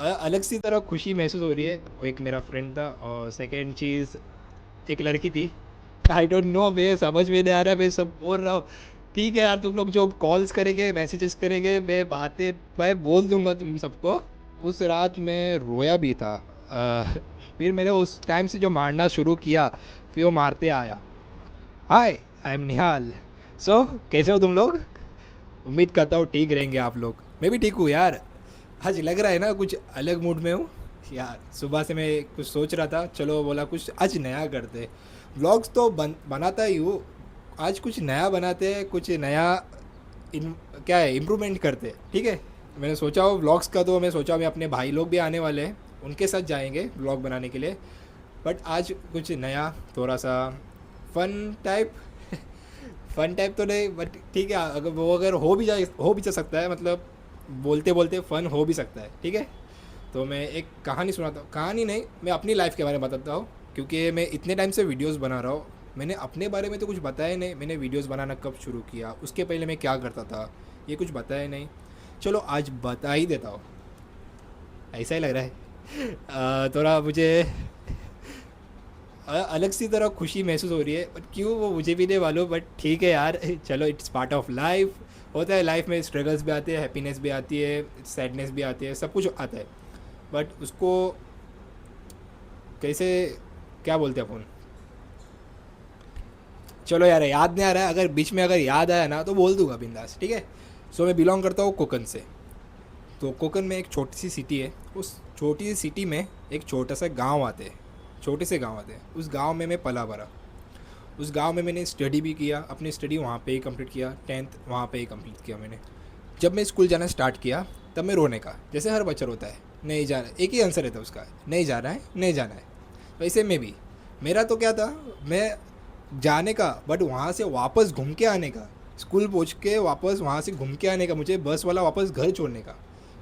अलग सी तरह खुशी महसूस हो रही है। वो एक मेरा फ्रेंड था और सेकंड चीज़ एक लड़की थी। आई डोंट नो, मैं समझ में नहीं आ रहा, मैं सब बोल रहा हूँ। ठीक है यार, तुम लोग जो कॉल्स करेंगे, मैसेजेस करेंगे, मैं बोल दूँगा तुम सबको। उस रात मैं रोया भी था। फिर मैंने उस टाइम से जो मारना शुरू किया, फिर वो मारते आया। हाय, आई एम निहाल। सो कैसे हो तुम लोग? उम्मीद करता हूँ ठीक रहेंगे आप लोग। मैं भी ठीक हूँ यार। आज लग रहा है ना कुछ अलग मूड में हूँ यार। सुबह से मैं कुछ सोच रहा था, चलो बोला कुछ आज नया करते। व्लॉग्स तो बनाता ही हूँ। आज कुछ नया बनाते हैं, कुछ नया क्या है, इम्प्रूवमेंट करते हैं, ठीक है। मैंने सोचा हो व्लॉग्स का, तो मैं सोचा मैं अपने भाई लोग भी आने वाले हैं, उनके साथ जाएंगे व्लॉग बनाने के लिए। बट आज कुछ नया, थोड़ा सा फन टाइप। फन टाइप तो नहीं, बट ठीक है, अगर वो अगर हो भी जा सकता है, मतलब बोलते बोलते फ़न हो भी सकता है, ठीक है। तो मैं एक कहानी सुनाता हूँ, कहानी नहीं, मैं अपनी लाइफ के बारे में बताता हूँ। क्योंकि मैं इतने टाइम से वीडियोस बना रहा हूँ, मैंने अपने बारे में तो कुछ बताया नहीं। मैंने वीडियोस बनाना कब शुरू किया, उसके पहले मैं क्या करता था, ये कुछ बताया नहीं। चलो आज बता ही देता हूँ। ऐसा ही लग रहा है। थोड़ा मुझे अलग सी तरह खुशी महसूस हो रही है, बट क्यों वो मुझे भी नहीं मालूम। बट ठीक है यार, चलो इट्स पार्ट ऑफ लाइफ। होता है लाइफ में, स्ट्रगल्स भी आते हैं, हैप्पीनेस भी आती है, सैडनेस भी आती है, सब कुछ आता है। बट उसको कैसे, क्या बोलते हैं अपन। चलो यार, याद नहीं आ रहा है, अगर बीच में अगर याद आया ना तो बोल दूंगा बिंदास, ठीक है। सो मैं बिलोंग करता हूँ कोकन से। तो कोकन में एक छोटी सी सिटी है। उस छोटी सी सिटी में एक छोटा सा गांव आते हैं, छोटे से गांव आते हैं। उस गांव में मैं पला बड़ा। उस गांव में मैंने स्टडी भी किया, अपनी स्टडी वहाँ पे ही कंप्लीट किया, 10th वहाँ पे ही कंप्लीट किया मैंने। जब मैं स्कूल जाना स्टार्ट किया, तब मैं रोने का, जैसे हर बच्चा रोता है, नहीं जा रहा है, एक ही आंसर रहता है उसका, नहीं जा रहा है, नहीं जाना है। वैसे मैं भी, मेरा तो क्या था, मैं जाने का, बट वहाँ से वापस घूम के आने का, स्कूल पहुँच के वापस वहाँ से घूम के आने का, मुझे बस वाला वापस घर छोड़ने का,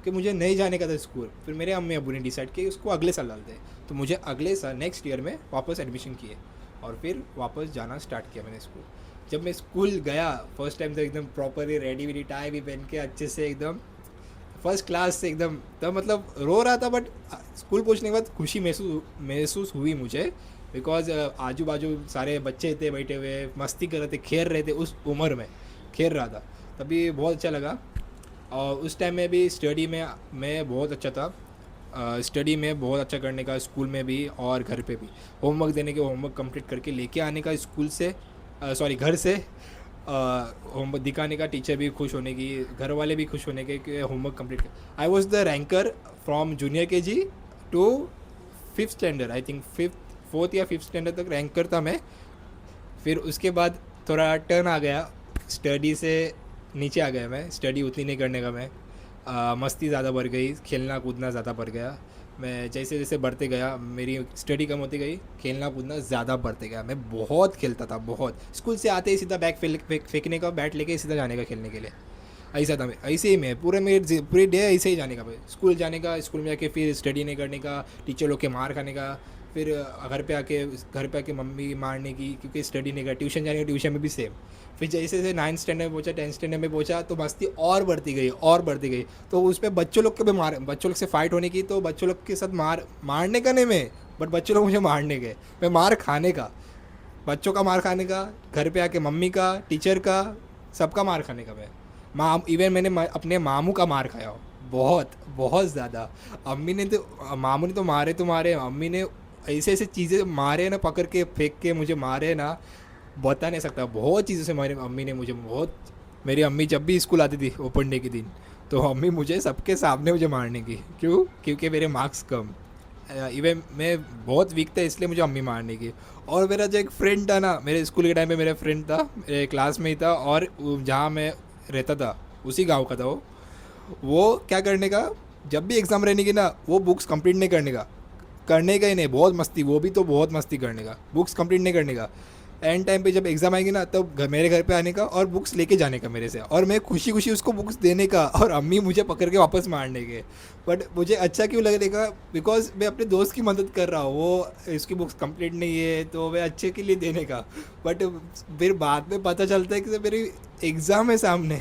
कि मुझे नहीं जाने का था स्कूल। फिर मेरे अम्मी अबू ने डिसाइड किया उसको अगले साल डालते हैं, तो मुझे अगले साल नेक्स्ट ईयर में वापस एडमिशन किए और फिर वापस जाना स्टार्ट किया मैंने स्कूल। जब मैं स्कूल गया फर्स्ट टाइम, तो एकदम प्रॉपरली रेडी वेडी, टाई भी पहन के अच्छे से एकदम फर्स्ट क्लास से एकदम, तब मतलब रो रहा था, बट स्कूल पहुंचने के बाद खुशी महसूस महसूस हुई मुझे। बिकॉज आजू बाजू सारे बच्चे थे बैठे हुए, मस्ती कर रहे थे, खेल रहे थे, उस उम्र में खेल रहा था, तभी बहुत अच्छा लगा। और उस टाइम में भी स्टडी में मैं बहुत अच्छा था। स्टडी में बहुत अच्छा करने का, स्कूल में भी और घर पे भी। होमवर्क देने के, होमवर्क कंप्लीट करके लेके आने का स्कूल से, सॉरी घर से। होमवर्क दिखाने का, टीचर भी खुश होने की, घर वाले भी खुश होने के कि होमवर्क कंप्लीट कर। I was the ranker from junior K G to fifth standard, I think fifth, fourth या फिफ्थ स्टैंडर्ड तक रैंकर था मैं। फिर उसके बाद थोड़ा टर्न आ गया, स्टडी से नीचे आ गया मैं, स्टडी उतनी नहीं करने का मैं। मस्ती ज़्यादा बढ़ गई, खेलना कूदना ज़्यादा बढ़ गया। मैं जैसे जैसे बढ़ते गया, मेरी स्टडी कम होती गई, खेलना कूदना ज़्यादा बढ़ते गया। मैं बहुत खेलता था, बहुत। स्कूल से आते ही सीधा बैग फेंकने का, बैट लेके सीधा जाने का खेलने के लिए। ऐसा था मैं, ऐसे ही मैं पूरे डे ऐसे ही जाने का भाई, स्कूल जाने का, स्कूल में जाके फिर स्टडी नहीं करने का, टीचर लोग के मार खाने का, फिर घर पे आके मम्मी मारने की क्योंकि स्टडी नहीं कर, ट्यूशन जाने का, ट्यूशन में भी सेम। फिर जैसे जैसे 9th स्टैंडर्ड में पहुंचा, 10th स्टैंडर्ड में पहुंचा, तो मस्ती और बढ़ती गई, और बढ़ती गई। तो उस पर बच्चों लोग के भी बच्चों लोग से फाइट होने की, तो बच्चों लोग के साथ मारने का नहीं मैं, बट बच्चों लोग मुझे मारने के, मैं मार खाने का, बच्चों का मार खाने का, घर पे आके मम्मी का, टीचर का, सबका मार खाने का मैं। इवन मैंने अपने मामू का मार खाया हो, बहुत बहुत ज़्यादा। अम्मी ने तो, मामू ने तो मारे, अम्मी ने ऐसे ऐसे चीज़ें मारे ना, पकड़ के फेंक के मुझे मारे ना, बता नहीं सकता। बहुत चीज़ों से मारे अम्मी ने मुझे, बहुत। मेरी अम्मी जब भी स्कूल आती थी ओपन डे के दिन, तो अम्मी मुझे सबके सामने मुझे मारने की, क्यों? क्योंकि मेरे मार्क्स कम, इवन मैं बहुत वीक था, इसलिए मुझे अम्मी मारने की। और मेरा जो एक फ्रेंड था ना, मेरे स्कूल के टाइम में मेरा फ्रेंड था, मेरे क्लास में ही था, और जहाँ मैं रहता था उसी गांव का था वो क्या करने का, जब भी एग्ज़ाम रहने की ना, वो बुक्स कंप्लीट नहीं करने का ही नहीं, बहुत मस्ती, वो भी तो बहुत मस्ती करने का, बुक्स कंप्लीट नहीं करने का। एंड टाइम पे जब एग्ज़ाम आएंगे ना, तब मेरे घर पे आने का और बुक्स लेके जाने का मेरे से, और मैं खुशी खुशी उसको बुक्स देने का, और अम्मी मुझे पकड़ के वापस मारने के। बट मुझे अच्छा क्यों लगने का, बिकॉज मैं अपने दोस्त की मदद कर रहा हूँ, वो इसकी बुक्स कंप्लीट नहीं है, तो मैं अच्छे के लिए देने का। बट फिर बाद में पता चलता है कि मेरी एग्ज़ाम है सामने।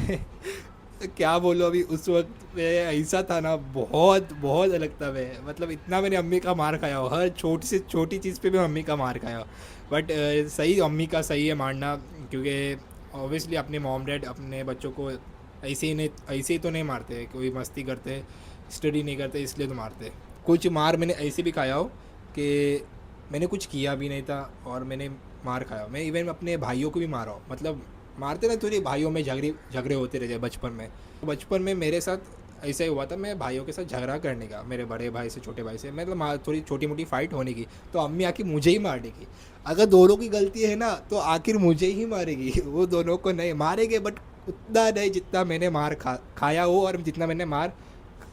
क्या बोलो, अभी उस वक्त में ऐसा था ना, बहुत बहुत अलग था मैं, मतलब इतना मैंने अम्मी का मार खाया हो, हर छोटी से छोटी चीज़ पे भी अम्मी का मार खाया हो। बट सही, अम्मी का सही है मारना, क्योंकि ऑब्वियसली अपने मॉम डैड अपने बच्चों को ऐसे ही नहीं, ऐसे ही तो नहीं मारते, कोई मस्ती करते, स्टडी नहीं करते इसलिए तो मारते। कुछ मार मैंने ऐसे भी खाया हो कि मैंने कुछ किया भी नहीं था और मैंने मार खाया। मैं इवन अपने भाइयों को भी मारा हूँ, मतलब मारते ना, थोड़ी भाइयों में झगड़े झगड़े होते रहते बचपन में। बचपन में मेरे साथ ऐसा ही हुआ था, मैं भाइयों के साथ झगड़ा करने का, मेरे बड़े भाई से छोटे भाई से, मतलब थोड़ी छोटी मोटी फाइट होने की, तो अम्मी आके मुझे ही मार देगी। अगर दोनों की गलती है ना तो आखिर मुझे ही मारेगी, वो दोनों को नहीं मारेंगे, बट उतना नहीं जितना मैंने मार खाया हो और जितना मैंने मार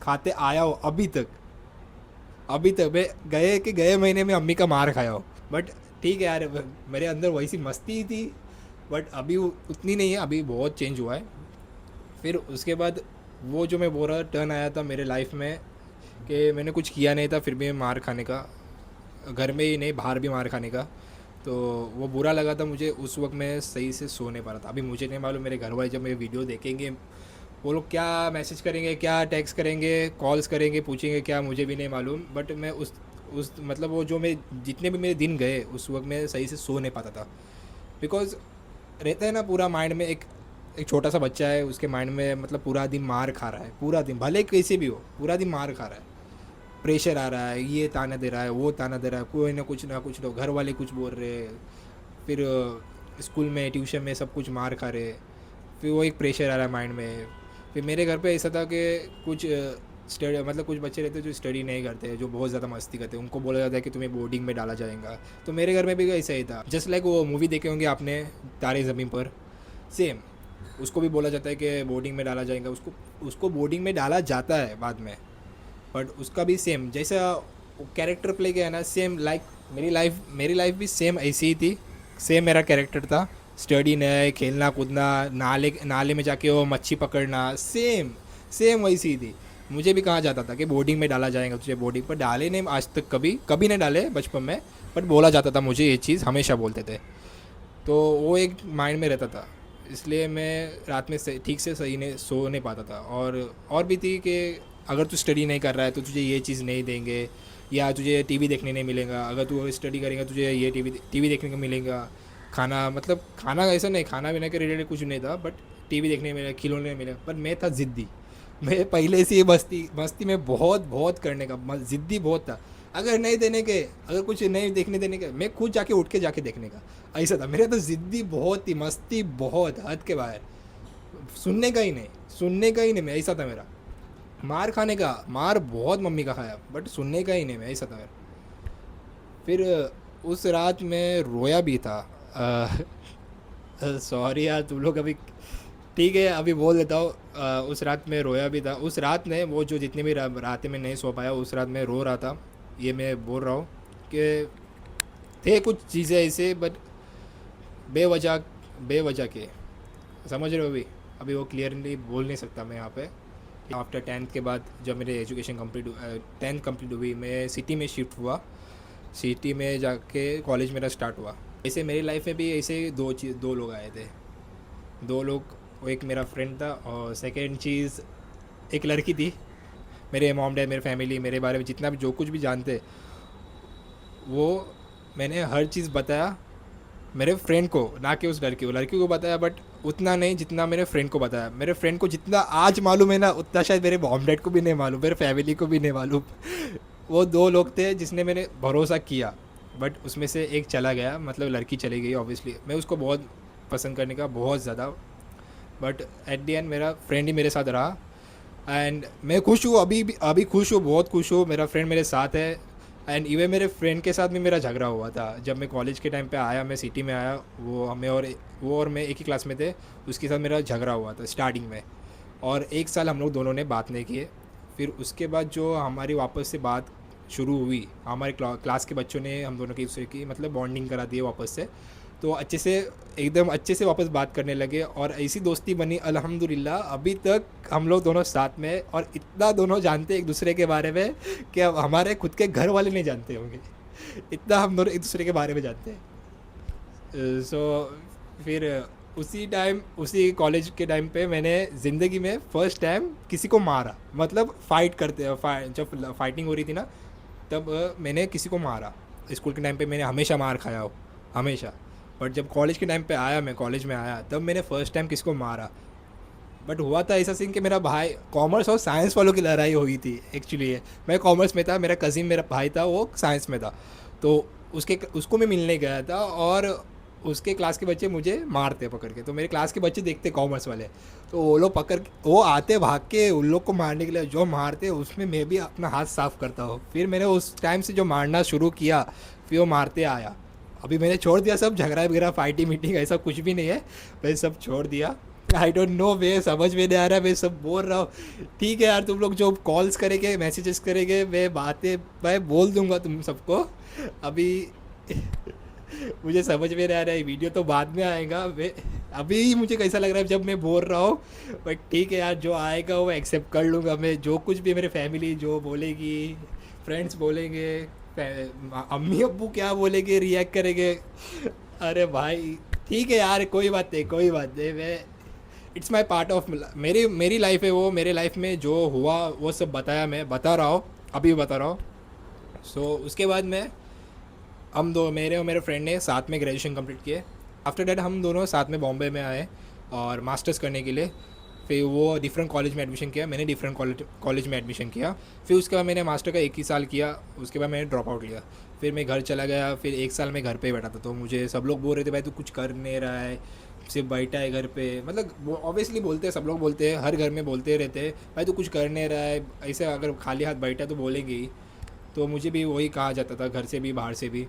खाते आया हो अभी तक। अभी तक मैं गए कि गए महीने में अम्मी का मार खाया हो। बट ठीक है यार, मेरे अंदर वैसी मस्ती ही थी, बट अभी उतनी नहीं है, अभी बहुत चेंज हुआ है। फिर उसके बाद वो जो मैं बोल रहा टर्न आया था मेरे लाइफ में कि मैंने कुछ किया नहीं था फिर भी मार खाने का, घर में ही नहीं बाहर भी मार खाने का। तो वो बुरा लगा था मुझे, उस वक्त मैं सही से सो नहीं पा रहा था। अभी मुझे नहीं मालूम मेरे घर वाले जब मेरे वीडियो देखेंगे वो लोग क्या मैसेज करेंगे, क्या टेक्स्ट करेंगे, कॉल्स करेंगे, पूछेंगे क्या, मुझे भी नहीं मालूम। बट मैं उस मतलब वो जो मैं जितने भी मेरे दिन गए उस वक्त मैं सही से सो नहीं पाता था। बिकॉज रहता है ना पूरा माइंड में, एक एक छोटा सा बच्चा है, उसके माइंड में मतलब पूरा दिन मार खा रहा है, पूरा दिन भले कैसे भी हो पूरा दिन मार खा रहा है, प्रेशर आ रहा है, ये ताना दे रहा है, वो ताना दे रहा है, कोई ना कुछ लोग घर वाले कुछ बोल रहे हैं, फिर स्कूल में ट्यूशन में सब कुछ मार खा रहे, फिर वो एक प्रेशर आ रहा है माइंड में। फिर मेरे घर पे ऐसा था कि कुछ स्टडी, मतलब कुछ बच्चे रहते हैं जो स्टडी नहीं करते, जो बहुत ज़्यादा मस्ती करते हैं, उनको बोला जाता है कि तुम्हें बोर्डिंग में डाला जाएगा। तो मेरे घर में भी ऐसा ही था, जस्ट लाइक वो मूवी देखे होंगे आपने तारे ज़मीन पर, सेम उसको भी बोला जाता है कि बोर्डिंग में डाला जाएगा, उसको उसको बोर्डिंग में डाला जाता है बाद में। बट उसका भी सेम जैसा कैरेक्टर प्ले किया है ना, सेम लाइक मेरी लाइफ भी सेम ऐसी ही थी। सेम मेरा कैरेक्टर था, स्टडी नहीं, खेलना कूदना, नाले नाले में जाके वो मच्छी पकड़ना, सेम सेम वैसी ही थी। मुझे भी कहा जाता था कि बोर्डिंग में डाला जाएगा तुझे, बोर्डिंग पर डाले नहीं आज तक, कभी कभी नहीं डाले बचपन में, बट बोला जाता था मुझे, ये चीज़ हमेशा बोलते थे। तो वो एक माइंड में रहता था, इसलिए मैं रात में ठीक से सही नहीं सो नहीं पाता था। और भी थी कि अगर तू स्टडी नहीं कर रहा है तो तुझे ये चीज़ नहीं देंगे, या तुझे टीवी देखने नहीं मिलेगा, अगर तू स्टडी करेगा तुझे ये टीवी देखने को मिलेगा। खाना, मतलब खाना ऐसा नहीं, खाना पीने के रिलेटेड कुछ नहीं था, बट टीवी देखने मिलेगा, खिलौने मिलेगा। पर मैं था ज़िद्दी, मैं पहले से ही मस्ती मस्ती में बहुत बहुत करने का ज़िद्दी बहुत था। अगर नहीं देने के, अगर कुछ नहीं देखने देने के, मैं खुद जाके उठ के जाके देखने का, ऐसा था मेरा। तो ज़िद्दी बहुत थी, मस्ती बहुत हद के बाहर, सुनने का ही नहीं, सुनने का ही नहीं मैं, ऐसा था मेरा। मार खाने का, मार बहुत मम्मी का खाया, बट सुनने का ही नहीं मैं, ऐसा था मेरा। फिर उस रात में रोया भी था। सॉरी यार तुम लोग, अभी ठीक है अभी बोल देता हूँ। उस रात में रोया भी था। उस रात में वो जो जितनी भी रातें में नहीं सो पाया, उस रात में रो रहा था। ये मैं बोल रहा हूँ कि थे कुछ चीज़ें ऐसे, बट बेवजह बेवजह के, समझ रहे हो। अभी अभी वो क्लियरली बोल नहीं सकता मैं यहाँ पे। आफ्टर 10th के बाद जब मेरे एजुकेशन कंप्लीट 10th कंप्लीट हुई, मैं सिटी में शिफ्ट हुआ, सिटी में जाके कॉलेज मेरा स्टार्ट हुआ। ऐसे मेरी लाइफ में भी ऐसे दो लोग आए थे, दो लोग। वो एक मेरा फ्रेंड था, और सेकेंड चीज़ एक लड़की थी। मेरे मॉम डैड, मेरे फैमिली, मेरे बारे में जितना भी जो कुछ भी जानते, वो मैंने हर चीज़ बताया मेरे फ्रेंड को, ना कि उस लड़की को बताया, बट उतना नहीं जितना मेरे फ्रेंड को बताया। मेरे फ्रेंड को जितना आज मालूम है ना, उतना शायद मेरे मॉम डैड को भी नहीं मालूम, मेरे फैमिली को भी नहीं मालूम। वो दो लोग थे जिसने मैंने भरोसा किया, बट उसमें से एक चला गया, मतलब लड़की चली गई। ऑब्वियसली मैं उसको बहुत पसंद करने का, बहुत ज़्यादा, बट एट दी एंड मेरा फ्रेंड ही मेरे साथ रहा। एंड मैं खुश हूँ, अभी खुश हूँ, बहुत खुश हूँ, मेरा फ्रेंड मेरे साथ है। एंड इवन मेरे फ्रेंड के साथ भी मेरा झगड़ा हुआ था जब मैं कॉलेज के टाइम पे आया, मैं सिटी में आया। वो और मैं एक ही क्लास में थे, उसके साथ मेरा झगड़ा हुआ था स्टार्टिंग में, और 1 साल हम लोग दोनों ने बात नहीं किए। फिर उसके बाद जो हमारी वापस से बात शुरू हुई, हमारे क्लास के बच्चों ने हम दोनों की दूसरे की मतलब बॉन्डिंग करा दी वापस से, तो अच्छे से, एकदम अच्छे से वापस बात करने लगे, और ऐसी दोस्ती बनी अल्हम्दुलिल्लाह। अभी तक हम लोग दोनों साथ में, और इतना दोनों जानते एक दूसरे के बारे में कि अब हमारे खुद के घर वाले नहीं जानते होंगे, इतना हम दोनों एक दूसरे के बारे में जानते हैं। सो फिर उसी कॉलेज के टाइम पे मैंने ज़िंदगी में फ़र्स्ट टाइम किसी को मारा, मतलब फ़ाइट करते जब फाइटिंग हो रही थी ना, तब मैंने किसी को मारा। स्कूल के टाइम पे मैंने हमेशा मार खाया हो, हमेशा। बट जब कॉलेज के टाइम पे आया, मैं कॉलेज में आया, तब मैंने फ़र्स्ट टाइम किसी को मारा। बट हुआ था ऐसा सीन कि मेरा भाई, कॉमर्स और साइंस वालों की लड़ाई हुई थी एक्चुअली। ये मैं कॉमर्स में था, मेरा कज़िन मेरा भाई था वो साइंस में था, तो उसको मैं मिलने गया था, और उसके क्लास के बच्चे मुझे मारते पकड़ के। तो मेरे क्लास के बच्चे देखते कॉमर्स वाले, तो वो लोग वो आते भाग के उन लोग को मारने के लिए, जो मारते उसमें मैं भी अपना हाथ साफ करता हूँ। फिर मैंने उस टाइम से जो मारना शुरू किया, फिर वो मारते आया। अभी मैंने छोड़ दिया सब, झगड़ा वगैरह फाइटिंग मीटिंग ऐसा कुछ भी नहीं है, मैं सब छोड़ दिया। आई डोंट नो, वे समझ में नहीं आ रहा, मैं सब बोल रहा हूँ। ठीक है यार, तुम लोग जो कॉल्स करेंगे, मैसेजेस करेंगे, मैं बातें मैं बोल दूंगा तुम सबको। अभी मुझे समझ में नहीं आ रहा है, वीडियो तो बाद में आएगा। मैं अभी मुझे कैसा लग रहा है जब मैं बोल रहा हूँ। बट ठीक है यार, जो आएगा वो एक्सेप्ट कर लूँगा मैं। जो कुछ भी मेरे फैमिली जो बोलेगी, फ्रेंड्स बोलेंगे, अम्मी अब्बू क्या बोलेंगे, रिएक्ट करेंगे। अरे भाई ठीक है यार, कोई बात नहीं, कोई बात नहीं। मैं, इट्स माई पार्ट ऑफ, मेरी मेरी लाइफ है वो। मेरे लाइफ में जो हुआ वो सब बताया, मैं बता रहा हूँ, अभी बता रहा हूँ। उसके बाद में हम दो, मेरे और मेरे फ्रेंड ने साथ में ग्रेजुएशन कंप्लीट किए। आफ्टर डैट हम दोनों साथ में बॉम्बे में आए और मास्टर्स करने के लिए। फिर वो डिफरेंट कॉलेज में एडमिशन किया, मैंने डिफरेंट कॉलेज में एडमिशन किया। फिर उसके बाद मैंने मास्टर का 1 ही साल किया, उसके बाद मैंने ड्रॉप आउट लिया। फिर मैं घर चला गया। फिर 1 साल में घर पे ही बैठा था, तो मुझे सब लोग बोल रहे थे भाई तू कुछ कर नहीं रहा है, सिर्फ बैठा है घर पे। मतलब ऑब्वियसली बोलते हैं, सब लोग बोलते हैं, हर घर में बोलते रहते हैं भाई तू कुछ कर नहीं रहा है, ऐसे अगर खाली हाथ बैठा तो बोलेंगे ही। तो मुझे भी वही कहा जाता था, घर से भी बाहर से भी।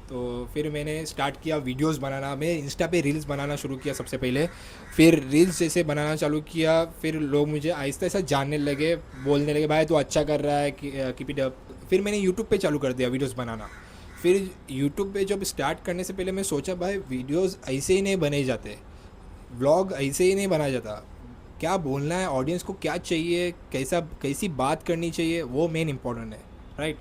तो फिर मैंने स्टार्ट किया वीडियोस बनाना। मैं इंस्टा पे रील्स बनाना शुरू किया सबसे पहले। फिर रील्स जैसे बनाना चालू किया, फिर लोग मुझे आहिस्ता आहिस्ता जानने लगे, बोलने लगे भाई तू अच्छा कर रहा है, कीप इट अप। फिर मैंने यूट्यूब पे चालू कर दिया वीडियोस बनाना। फिर यूट्यूब पे जब स्टार्ट करने से पहले मैं सोचा भाई वीडियोस ऐसे ही नहीं बने जाते, व्लॉग ऐसे ही नहीं बना जाता। क्या बोलना है, ऑडियंस को क्या चाहिए, कैसी बात करनी चाहिए, वो मेन इंपॉर्टेंट है, राइट।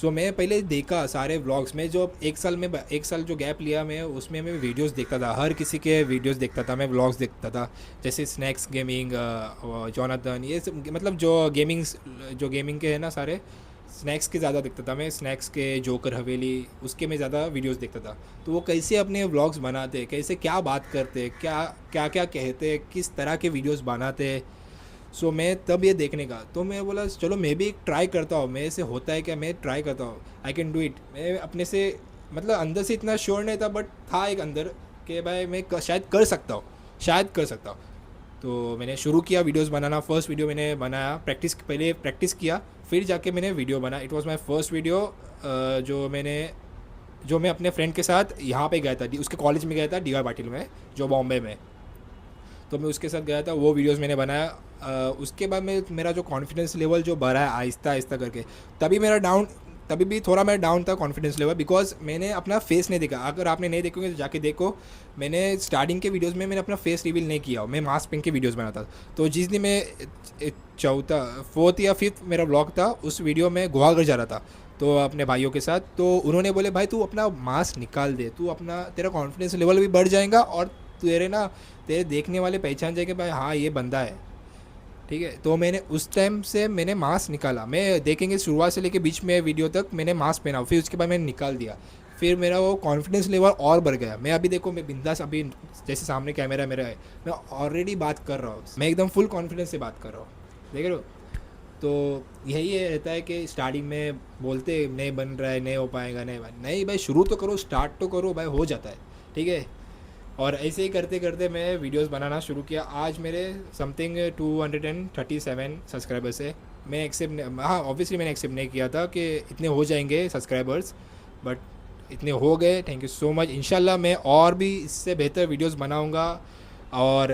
मैं पहले देखा सारे व्लॉग्स में, जो 1 साल जो गैप लिया मैं, उसमें मैं वीडियोस देखता था, हर किसी के वीडियोस देखता था मैं, व्लॉग्स देखता था। जैसे स्नैक्स गेमिंग, जॉनाथन, ये सब, मतलब जो गेमिंग के हैं ना सारे, स्नैक्स के ज़्यादा देखता था मैं। स्नैक्स के, जोकर हवेली, उसके मैं ज़्यादा वीडियोस देखता था। तो वो कैसे अपने व्लॉग्स बनाते, कैसे क्या बात करते, क्या क्या क्या कहते, किस तरह के वीडियोस बनाते। मैं तब ये देखने का, तो मैं बोला चलो मैं भी ट्राई करता हूँ, मेरे से होता है क्या, मैं ट्राई करता हूँ, आई कैन डू इट। मैं अपने से, मतलब अंदर से इतना श्योर नहीं था, बट था एक अंदर कि भाई मैं शायद कर सकता हूँ, शायद कर सकता हूँ। तो मैंने शुरू किया वीडियोस बनाना। फर्स्ट वीडियो मैंने बनाया, पहले प्रैक्टिस किया, फिर जाके मैंने वीडियो बना। It was my first video, जो मैं अपने फ्रेंड के साथ यहाँ पे गया था, उसके कॉलेज में गया था, डी वाई पाटिल में, जो बॉम्बे में। तो मैं उसके साथ गया था, वो वीडियोस मैंने बनाया। उसके बाद में मेरा जो कॉन्फिडेंस लेवल जो बढ़ा है आहिस्ता आहिस्ता करके, तभी भी थोड़ा मैं डाउन था कॉन्फिडेंस लेवल, बिकॉज मैंने अपना फेस नहीं देखा। अगर आपने नहीं देखोगे तो जाके देखो, मैंने स्टार्टिंग के वीडियोस में मैंने अपना फेस रिवील नहीं किया, मैं मास्क पहन के वीडियोस बनाता था। तो जिस दिन मैं फोर्थ या फिफ्थ मेरा ब्लॉग था, उस वीडियो में गुहागर जा रहा था, तो अपने भाइयों के साथ, तो उन्होंने बोले भाई तू अपना मास्क निकाल दे, तू अपना, तेरा कॉन्फिडेंस लेवल भी बढ़ जाएगा, और तेरे देखने वाले पहचान जाएंगे भाई हाँ ये बंदा है, ठीक है। तो मैंने उस टाइम से मैंने मास्क निकाला। मैं देखेंगे शुरुआत से लेके बीच में वीडियो तक मैंने मास्क पहना, फिर उसके बाद मैंने निकाल दिया। फिर मेरा वो कॉन्फिडेंस लेवल और बढ़ गया। मैं अभी देखो, मैं बिंदास, अभी जैसे सामने कैमरा मेरा है, मैं ऑलरेडी बात कर रहा हूँ, मैं एकदम फुल कॉन्फिडेंस से बात कर रहा हूँ, देख रहे हो। तो यही रहता है कि स्टार्टिंग में बोलते नहीं बन रहा है, नहीं हो पाएगा, नहीं भाई शुरू तो करो, स्टार्ट तो करो भाई, हो जाता है, ठीक है। और ऐसे ही करते करते मैं वीडियोस बनाना शुरू किया। आज मेरे समथिंग 237 सब्सक्राइबर्स है। मैं एक्सेप्ट, हाँ ऑब्वियसली मैंने एक्सेप्ट नहीं किया था कि इतने हो जाएंगे सब्सक्राइबर्स, बट इतने हो गए, थैंक यू सो मच। इंशाल्लाह मैं और भी इससे बेहतर वीडियोस बनाऊंगा, और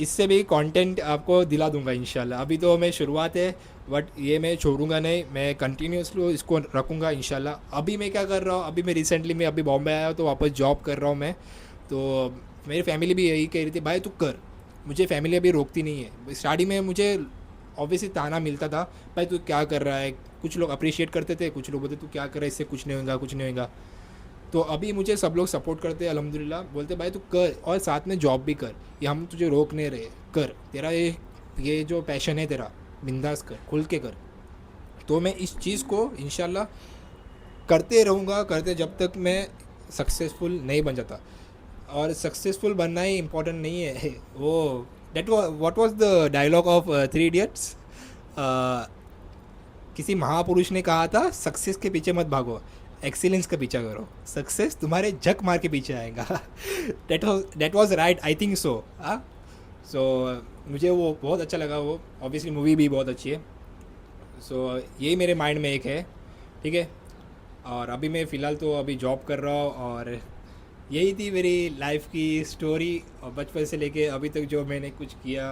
इससे भी कंटेंट आपको दिला दूंगा इंशाल्लाह। अभी तो मैं शुरुआत है, बट ये मैं छोड़ूंगा नहीं, मैं कंटिन्यूसली इसको रखूँगा इंशाल्लाह। अभी मैं क्या कर रहा हूँ, अभी मैं रिसेंटली मैं अभी बॉम्बे आया हूँ, तो वापस जॉब कर रहा हूँ मैं। तो मेरी फैमिली भी यही कह रही थी भाई तू कर, मुझे फैमिली अभी रोकती नहीं है। स्टार्टिंग में मुझे ऑब्वियसली ताना मिलता था, भाई तू क्या कर रहा है, कुछ लोग अप्रिशिएट करते थे, कुछ लोग बोलते तू क्या कर रहा है, इससे कुछ नहीं होगा, कुछ नहीं होगा। तो अभी मुझे सब लोग सपोर्ट करते हैं अल्हम्दुलिल्लाह, बोलते भाई तू कर और साथ में जॉब भी कर, ये हम तुझे रोक नहीं रहे, कर तेरा ये जो पैशन है तेरा, बिंदास कर, खुल के कर। तो मैं इस चीज़ को इंशाल्लाह करते रहूँगा, करते जब तक मैं सक्सेसफुल नहीं बन जाता। और सक्सेसफुल बनना ही इम्पोर्टेंट नहीं है वो that what was the dialogue of Three Idiots, किसी महापुरुष ने कहा था सक्सेस के पीछे मत भागो, एक्सीलेंस का पीछा करो, सक्सेस तुम्हारे झक मार के पीछे आएगा। That was right, I think so. So मुझे वो बहुत अच्छा लगा, वो ऑब्वियसली मूवी भी बहुत अच्छी है। सो यही मेरे माइंड में एक है, ठीक है। और अभी मैं फ़िलहाल तो अभी जॉब कर रहा हूँ, और यही थी मेरी लाइफ की स्टोरी, और बचपन से लेके अभी तक जो मैंने कुछ किया,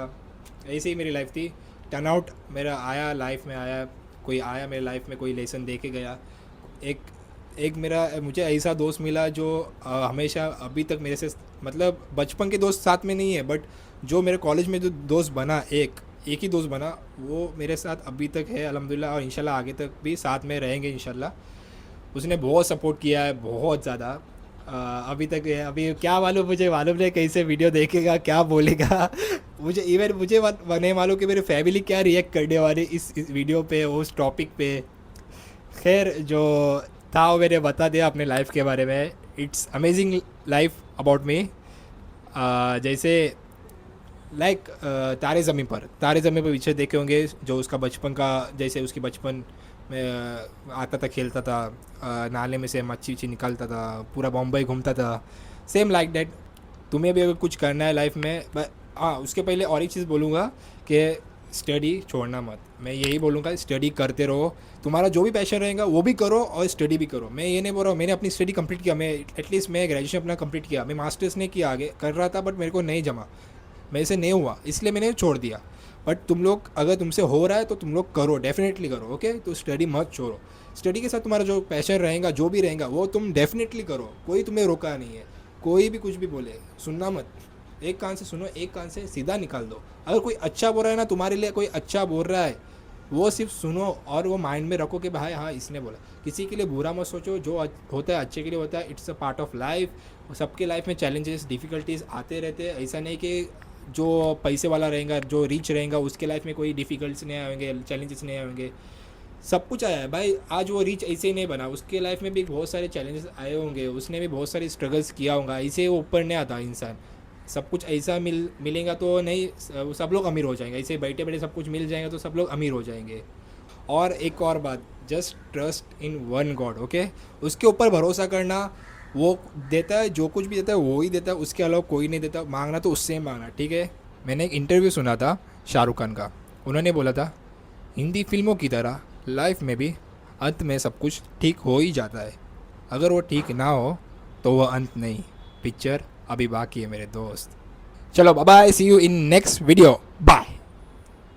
ऐसे ही मेरी लाइफ थी। टर्न आउट मेरा आया, लाइफ में आया, कोई आया मेरे लाइफ में, कोई लेसन दे के गया। एक एक मेरा मुझे ऐसा दोस्त मिला जो हमेशा अभी तक मेरे से, मतलब बचपन के दोस्त साथ में नहीं है, बट जो मेरे कॉलेज में जो दोस्त बना, एक ही दोस्त बना, वो मेरे साथ अभी तक है अल्हम्दुलिल्लाह, और इंशाल्लाह आगे तक भी साथ में रहेंगे इंशाल्लाह। उसने बहुत सपोर्ट किया है, बहुत ज़्यादा। अभी तक है, अभी क्या मालूम, मुझे मालूम नहीं कैसे वीडियो देखेगा, क्या बोलेगा। मुझे इवन मुझे नहीं मालूम कि मेरी फैमिली क्या रिएक्ट करने वाली इस वीडियो पे, उस टॉपिक पे। खैर जो था वो मैंने बता दिया अपने लाइफ के बारे में। It's amazing life about me. जैसे लाइक तारे ज़मीन पर पीछे देखे होंगे, जो उसका बचपन का, जैसे उसकी बचपन में आता था, खेलता था, नाले में से मच्छी निकालता था, पूरा बॉम्बे घूमता था। सेम लाइक डैट तुम्हें भी अगर कुछ करना है लाइफ में, हाँ उसके पहले और एक चीज़ बोलूँगा कि स्टडी छोड़ना मत। मैं यही बोलूँगा, स्टडी करते रहो, तुम्हारा जो भी पैशन रहेगा वो भी करो, और स्टडी भी करो। मैं ये नहीं बोल रहा हूँ, मैंने अपनी स्टडी कंप्लीट किया, मैं एटलीस्ट मैं ग्रेजुएशन अपना कंप्लीट किया, मैं मास्टर्स नहीं किया, आगे कर रहा था बट मेरे को नहीं जमा, मेरे से नहीं हुआ, इसलिए मैंने छोड़ दिया। बट तुम लोग, अगर तुमसे हो रहा है तो तुम लोग करो, डेफिनेटली करो, ओके। तो स्टडी मत छोड़ो, स्टडी के साथ तुम्हारा जो पैशन रहेगा, जो भी रहेगा, वो तुम डेफिनेटली करो, कोई तुम्हें रोका नहीं है। कोई भी कुछ भी बोले सुनना मत, एक कान से सुनो, एक कान से सीधा निकाल दो। अगर कोई अच्छा बोल रहा है ना, तुम्हारे लिए कोई अच्छा बोल रहा है, वो सिर्फ सुनो और वो माइंड में रखो कि भाई हाँ इसने बोला। किसी के लिए बुरा मत सोचो, जो होता है अच्छे के लिए होता है, it's a part of life. सबके लाइफ में चैलेंजेस, डिफ़िकल्टीज आते रहते हैं। ऐसा नहीं कि जो पैसे वाला रहेगा, जो रिच रहेगा, उसके लाइफ में कोई डिफ़िकल्टीज नहीं आएंगे, चैलेंजेस नहीं आएंगे। सब कुछ आया है भाई, आज वो रिच ऐसे ही नहीं बना, उसके लाइफ में भी बहुत सारे चैलेंजेस आए होंगे, उसने भी बहुत सारी स्ट्रगल्स किया होगा, ऐसे वो ऊपर नहीं आता इंसान। सब कुछ ऐसा मिलेगा तो नहीं सब लोग अमीर हो जाएंगे, ऐसे बैठे बैठे सब कुछ मिल जाएगा तो सब लोग अमीर हो जाएंगे। और एक और बात, just trust in one God, okay. उसके ऊपर भरोसा करना, वो देता है, जो कुछ भी देता है वो ही देता है, उसके अलावा कोई नहीं देता। मांगना तो उससे ही मांगना, ठीक है। मैंने एक इंटरव्यू सुना था शाहरुख खान का, उन्होंने बोला था हिंदी फिल्मों की तरह लाइफ में भी अंत में सब कुछ ठीक हो ही जाता है, अगर वो ठीक ना हो तो वह अंत नहीं, पिक्चर अभी बाकी है मेरे दोस्त। चलो bye bye, see you in next video, bye.